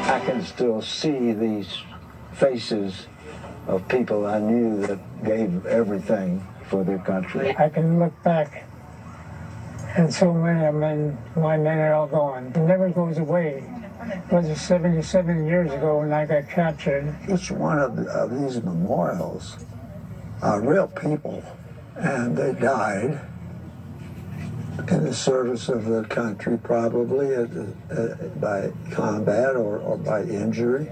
I can still see these faces of people I knew that gave everything for their country. I can look back, and so many of men, my men are all gone. It never goes away. It was 77 years ago when I got captured. Each one of these memorials are real people, and they died in the service of the country, probably by combat or by injury.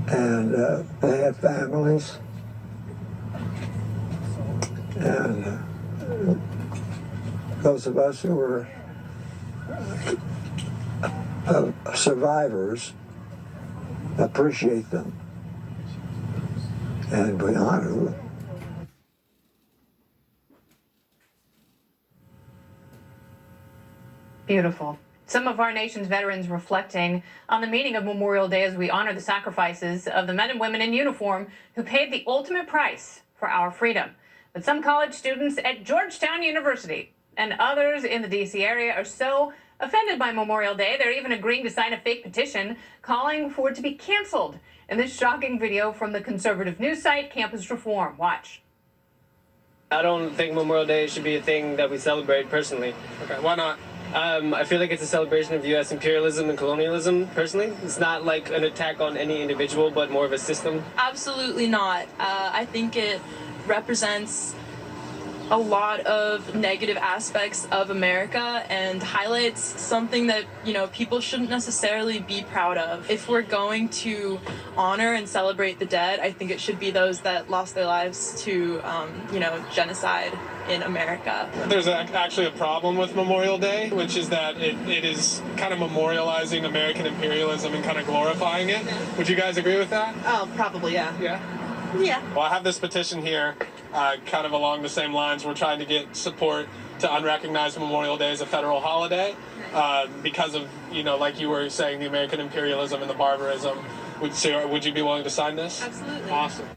And they had families. And those of us who were survivors appreciate them. And we honor them. Beautiful. Some of our nation's veterans reflecting on the meaning of Memorial Day as we honor the sacrifices of the men and women in uniform who paid the ultimate price for our freedom. But some college students at Georgetown University and others in the D.C. area are so offended by Memorial Day, they're even agreeing to sign a fake petition calling for it to be canceled. In this shocking video from the conservative news site Campus Reform. Watch. I don't think Memorial Day should be a thing that we celebrate personally. Okay, why not? I feel like it's a celebration of U.S. imperialism and colonialism, personally. It's not like an attack on any individual, but more of a system. Absolutely not. I think it represents a lot of negative aspects of America and highlights something that, you know, people shouldn't necessarily be proud of. If we're going to honor and celebrate the dead, I think it should be those that lost their lives to, you know, genocide in America. There's actually a problem with Memorial Day, which is that it is kind of memorializing American imperialism and kind of glorifying it. Would you guys agree with that? Oh, probably, yeah. Yeah? Yeah. Well, I have this petition here, kind of along the same lines. We're trying to get support to unrecognize Memorial Day as a federal holiday because of, you know, like you were saying, the American imperialism and the barbarism. Would you be willing to sign this? Absolutely. Awesome.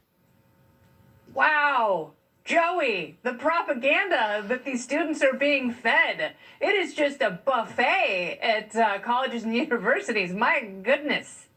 Wow. Joey, the propaganda that these students are being fed. It is just a buffet at colleges and universities. My goodness.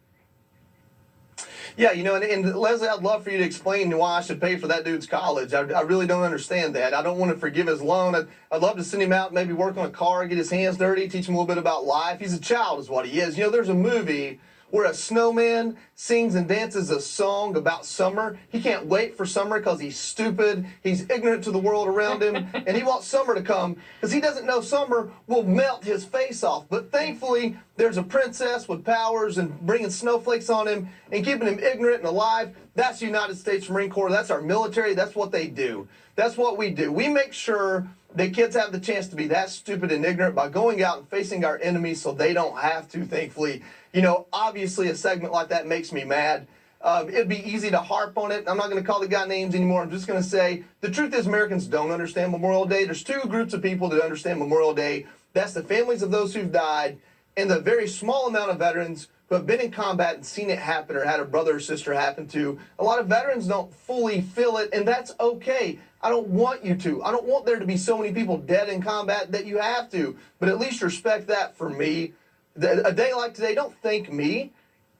Yeah, you know, and Leslie, I'd love for you to explain why I should pay for that dude's college. I really don't understand that. I don't want to forgive his loan. I'd love to send him out, maybe work on a car, get his hands dirty, teach him a little bit about life. He's a child is what he is. You know, there's a movie where a snowman sings and dances a song about summer. He can't wait for summer because he's stupid, he's ignorant to the world around him, and he wants summer to come because he doesn't know summer will melt his face off. But thankfully, there's a princess with powers and bringing snowflakes on him and keeping him ignorant and alive. That's the United States Marine Corps. That's our military. That's what they do. That's what we do. We make sure that kids have the chance to be that stupid and ignorant by going out and facing our enemies so they don't have to, thankfully. You know, obviously a segment like that makes me mad. It'd be easy to harp on it. I'm not going to call the guy names anymore. I'm just going to say the truth is Americans don't understand Memorial Day. There's two groups of people that understand Memorial Day. That's the families of those who've died and the very small amount of veterans who have been in combat and seen it happen or had a brother or sister happen to. A lot of veterans don't fully feel it, and that's okay. I don't want you to. I don't want there to be so many people dead in combat that you have to, but at least respect that for me. A day like today, don't thank me.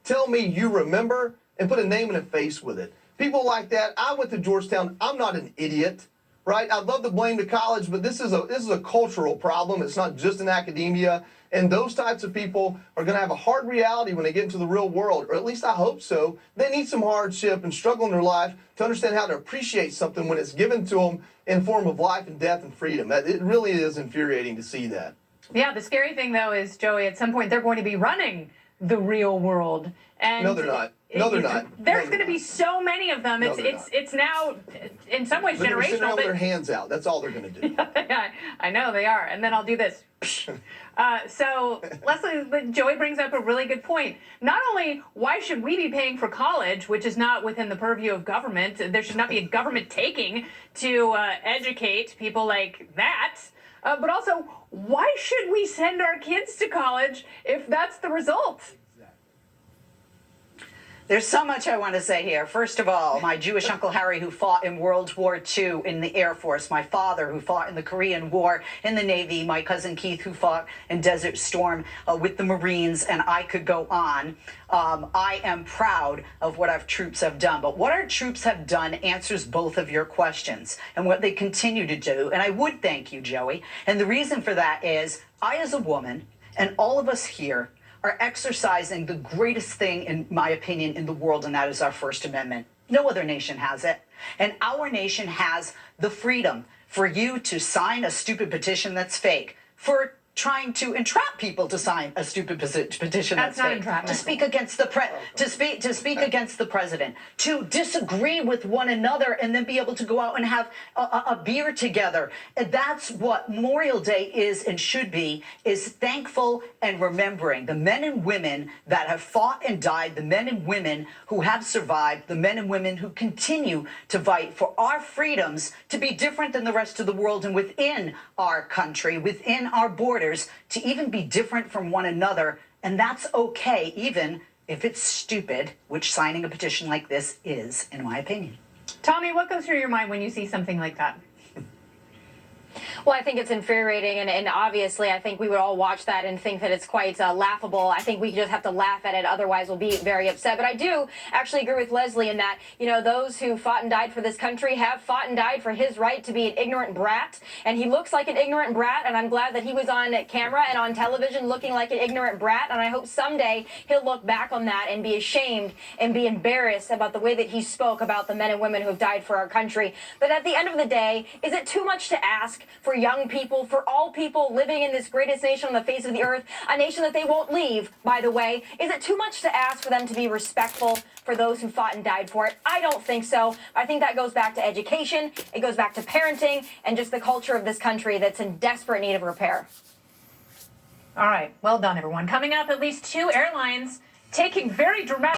Tell me you remember and put a name and a face with it. People like that, I went to Georgetown. I'm not an idiot, right? I'd love to blame the college, but this is a cultural problem. It's not just in academia. And those types of people are going to have a hard reality when they get into the real world, or at least I hope so. They need some hardship and struggle in their life to understand how to appreciate something when it's given to them in form of life and death and freedom. It really is infuriating to see that. Yeah, the scary thing, though, is, Joey, at some point they're going to be running the real world. And no, they're not. No, they're not. There's going to be so many of them. No, it's now, in some ways, generational. They're sitting around with their hands out. That's all they're going to do. Yeah, I know they are. And then I'll do this. So, Leslie, Joey brings up a really good point. Not only why should we be paying for college, which is not within the purview of government, there should not be a government taking to educate people like that, but also, why should we send our kids to college if that's the result? There's so much I want to say here. First of all, my Jewish Uncle Harry, who fought in World War II in the Air Force, my father, who fought in the Korean War in the Navy, my cousin Keith, who fought in Desert Storm with the Marines, and I could go on. I am proud of what our troops have done. But what our troops have done answers both of your questions and what they continue to do. And I would thank you, Joey. And the reason for that is I, as a woman, and all of us here, are exercising the greatest thing, in my opinion, in the world, and that is our First Amendment. No other nation has it. And our nation has the freedom for you to sign a stupid petition that's fake, for trying to entrap people to sign a stupid petition that's not fake, entrapment. to speak against the to speak against the president, to disagree with one another, and then be able to go out and have a beer together. And that's what Memorial Day is and should be: is thankful and remembering the men and women that have fought and died, the men and women who have survived, the men and women who continue to fight for our freedoms to be different than the rest of the world, and within our country, within our borders, to even be different from one another. And that's okay, even if it's stupid, which signing a petition like this is, in my opinion. Tommy, what goes through your mind when you see something like that? Well, I think it's infuriating, and obviously I think we would all watch that and think that it's quite laughable. I think we just have to laugh at it, otherwise we'll be very upset. But I do actually agree with Leslie in that, you know, those who fought and died for this country have fought and died for his right to be an ignorant brat, and he looks like an ignorant brat, and I'm glad that he was on camera and on television looking like an ignorant brat, and I hope someday he'll look back on that and be ashamed and be embarrassed about the way that he spoke about the men and women who have died for our country. But at the end of the day, is it too much to ask for young people, for all people living in this greatest nation on the face of the earth, a nation that they won't leave, by the way? Is it too much to ask for them to be respectful for those who fought and died for it? I don't think so. I think that goes back to education, it goes back to parenting, and just the culture of this country that's in desperate need of repair. All right, well done, everyone. Coming up, at least 2 airlines taking very dramatic